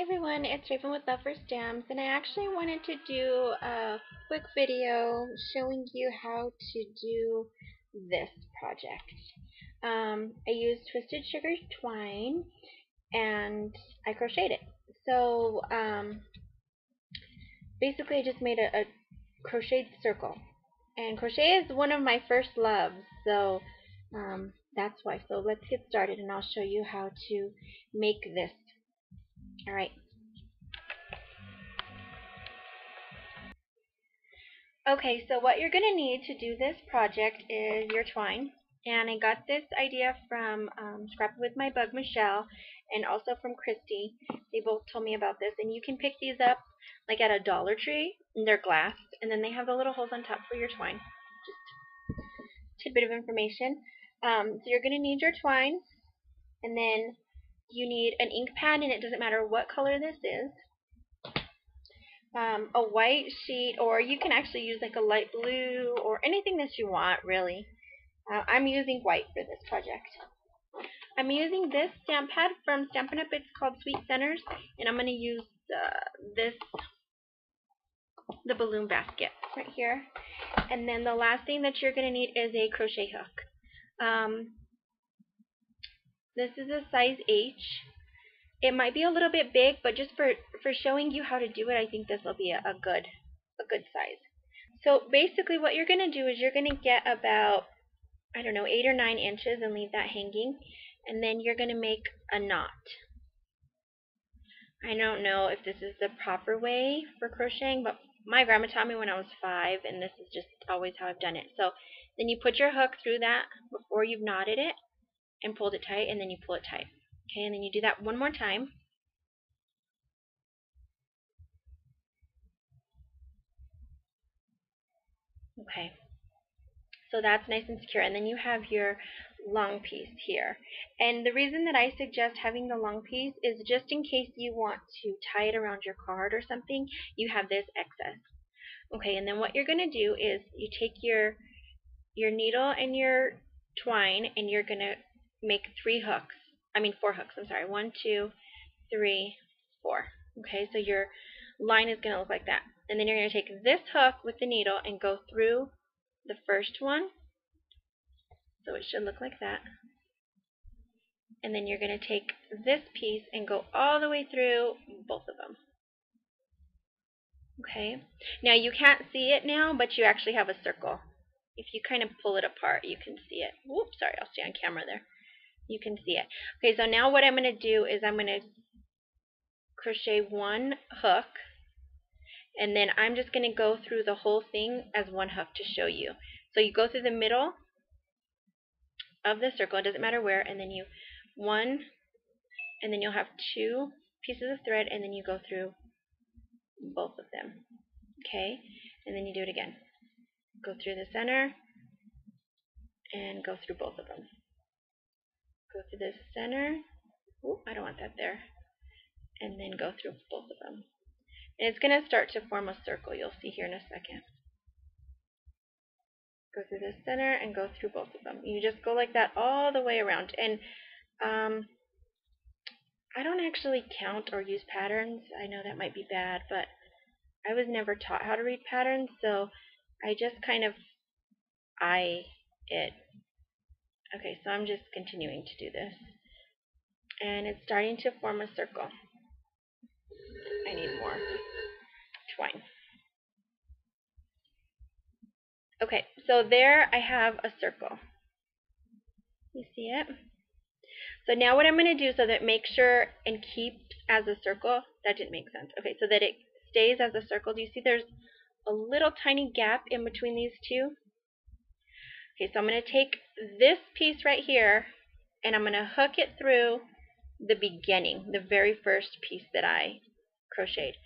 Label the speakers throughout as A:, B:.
A: everyone, it's Raven with Love for Stamps, and I actually wanted to do a quick video showing you how to do this project. I used Twisted Sugar twine and I crocheted it. So basically I just made a crocheted circle, and crochet is one of my first loves, so that's why. So let's get started and I'll show you how to make this. Alright. Okay, so what you're going to need to do this project is your twine. And I got this idea from Scrappy with My Bug Michelle and also from Christy. They both told me about this. And you can pick these up like at a Dollar Tree. And they're glass. And then they have the little holes on top for your twine. Just a tidbit of information. So you're going to need your twine. And then you need an ink pad, and it doesn't matter what color this is. A white sheet, or you can actually use like a light blue or anything that you want, really. I'm using white for this project. I'm using this stamp pad from Stampin' Up. It's called Sweet Centers, and I'm going to use the balloon basket right here. And then the last thing that you're going to need is a crochet hook. This is a size H. It might be a little bit big, but just for showing you how to do it, I think this will be a good size. So basically what you're going to do is you're going to get about, I don't know, 8 or 9 inches and leave that hanging. And then you're going to make a knot. I don't know if this is the proper way for crocheting, but my grandma taught me when I was 5, and this is just always how I've done it. So then you put your hook through that before you've knotted it and pulled it tight, and then you pull it tight. Okay, and then you do that one more time. Okay, so that's nice and secure. And then you have your long piece here. And the reason that I suggest having the long piece is just in case you want to tie it around your card or something, you have this excess. Okay, and then what you're going to do is you take your needle and your twine, and you're going to make 4 hooks, I'm sorry. 1, 2, 3, 4. Okay, so your line is going to look like that. And then you're going to take this hook with the needle and go through the first one. So it should look like that. And then you're going to take this piece and go all the way through both of them. Okay, now you can't see it now, but you actually have a circle. If you kind of pull it apart, you can see it. Whoops, sorry, I'll stay on camera there. You can see it. Okay, so now what I'm going to do is I'm going to crochet 1 hook, and then I'm just going to go through the whole thing as 1 hook to show you. So you go through the middle of the circle, it doesn't matter where, and then you 1, and then you'll have 2 pieces of thread, and then you go through both of them. Okay, and then you do it again. Go through the center and go through both of them. Go through the center. Ooh, I don't want that there. And then go through both of them. And it's going to start to form a circle. You'll see here in a second. Go through the center and go through both of them. You just go like that all the way around. And I don't actually count or use patterns. I know that might be bad, but I was never taught how to read patterns, so I just kind of eye it. Okay, so I'm just continuing to do this. And it's starting to form a circle. I need more twine. Okay, so there I have a circle. You see it? So now what I'm going to do so that it makes sure and keeps as a circle, that didn't make sense. Okay, so that it stays as a circle. Do you see there's a little tiny gap in between these two? Okay, so I'm going to take this piece right here, and I'm going to hook it through the beginning, the very first piece that I crocheted.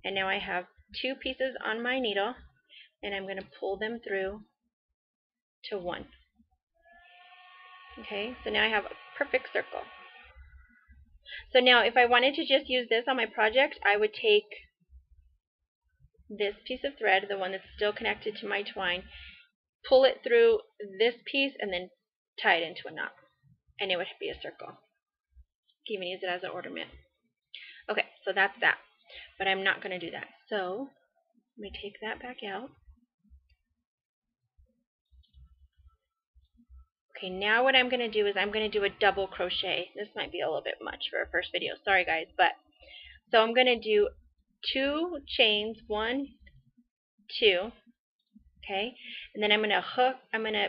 A: And now I have 2 pieces on my needle, and I'm going to pull them through to 1. Okay, so now I have a perfect circle. So now if I wanted to just use this on my project, I would take this piece of thread, the one that's still connected to my twine, pull it through this piece, and then tie it into a knot. And it would be a circle. You can even use it as an ornament. Okay, so that's that. But I'm not going to do that. So let me take that back out. Okay, now what I'm going to do is I'm going to do a double crochet. This might be a little bit much for a first video. Sorry, guys. But so I'm going to do 2 chains, 1, 2, okay? And then I'm going to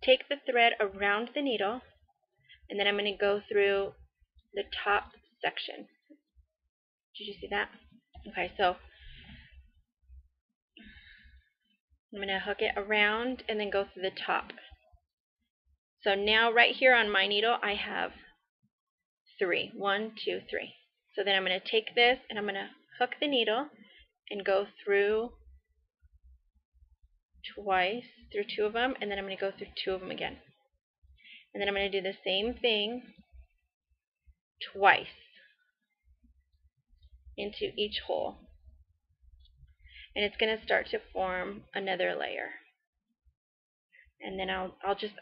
A: take the thread around the needle, and then I'm going to go through the top section. Did you see that? Okay, so I'm going to hook it around and then go through the top. So now right here on my needle I have 3. 1, 2, 3. So then I'm going to take this and I'm going to hook the needle and go through twice, through 2 of them, and then I'm going to go through 2 of them again. And then I'm going to do the same thing twice into each hole. And it's going to start to form another layer. And then I'm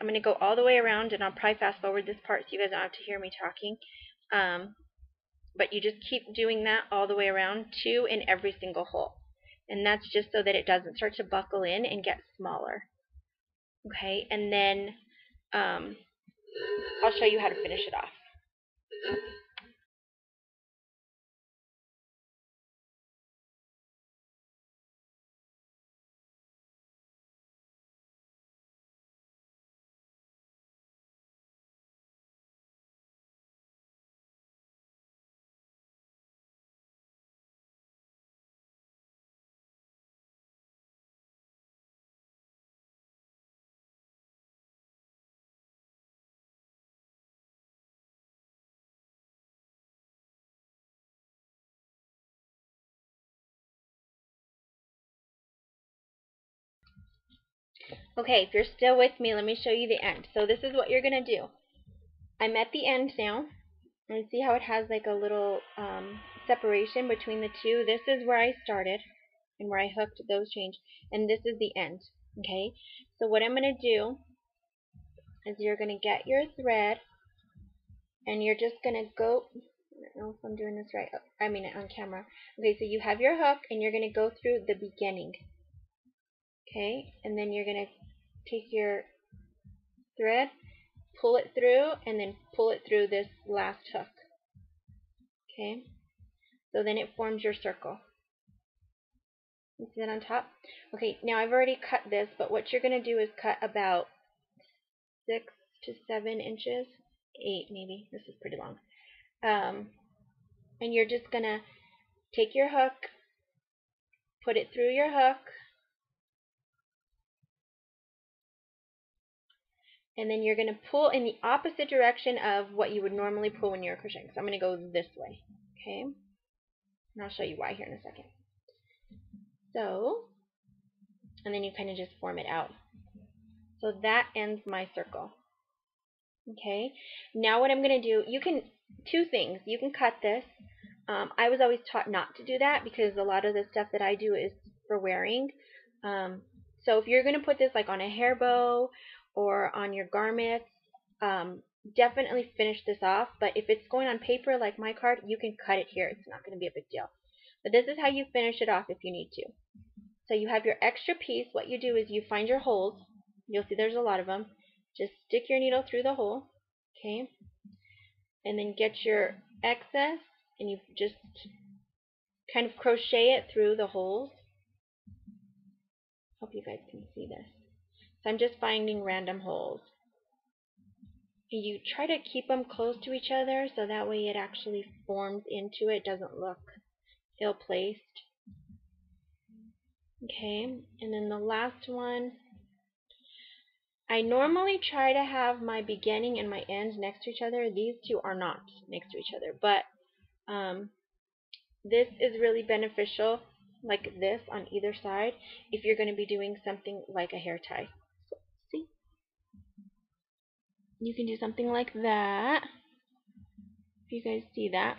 A: going to go all the way around, and I'll probably fast forward this part so you guys don't have to hear me talking. But you just keep doing that all the way around, 2 in every single hole. And that's just so that it doesn't start to buckle in and get smaller. Okay, and then I'll show you how to finish it off. Okay, if you're still with me, let me show you the end. So this is what you're going to do. I'm at the end now. And see how it has like a little separation between the 2? This is where I started and where I hooked those chains. And this is the end. Okay, so what I'm going to do is you're going to get your thread and you're just going to go, I don't know if I'm doing this right, I mean it on camera. Okay, so you have your hook and you're going to go through the beginning. Okay, and then you're going to take your thread, pull it through, and then pull it through this last hook. Okay, so then it forms your circle. You see that on top? Okay, now I've already cut this, but what you're going to do is cut about 6 to 7 inches, 8 maybe, this is pretty long. And you're just going to take your hook, put it through your hook, and then you're going to pull in the opposite direction of what you would normally pull when you're crocheting. So I'm going to go this way, okay? And I'll show you why here in a second. So, and then you kind of just form it out. So that ends my circle. Okay, now what I'm going to do, you can, 2 things. You can cut this. I was always taught not to do that because a lot of the stuff that I do is for wearing. So if you're going to put this like on a hair bow or on your garments, definitely finish this off. But if it's going on paper like my card, you can cut it here. It's not going to be a big deal. But this is how you finish it off if you need to. So you have your extra piece. What you do is you find your holes. You'll see there's a lot of them. Just stick your needle through the hole, okay? And then get your excess and you just kind of crochet it through the holes. Hope you guys can see this. So I'm just finding random holes. You try to keep them close to each other so that way it actually forms into it, doesn't look ill-placed. Okay, and then the last one, I normally try to have my beginning and my end next to each other. These 2 are not next to each other, but this is really beneficial, like this on either side, if you're going to be doing something like a hair tie. So, see? You can do something like that, if you guys see that.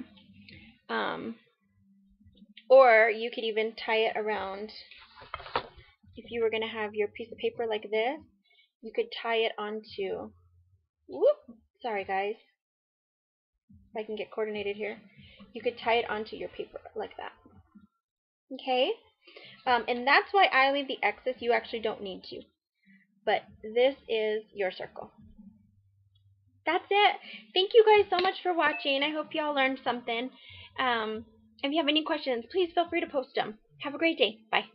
A: Or you could even tie it around, if you were going to have your piece of paper like this, you could tie it onto, whoop, sorry guys, if I can get coordinated here. you could tie it onto your paper like that. Okay? And that's why I leave the excess. You actually don't need to. But this is your circle. That's it. Thank you guys so much for watching. I hope y'all learned something. If you have any questions, please feel free to post them. Have a great day. Bye.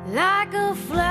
B: Like a flower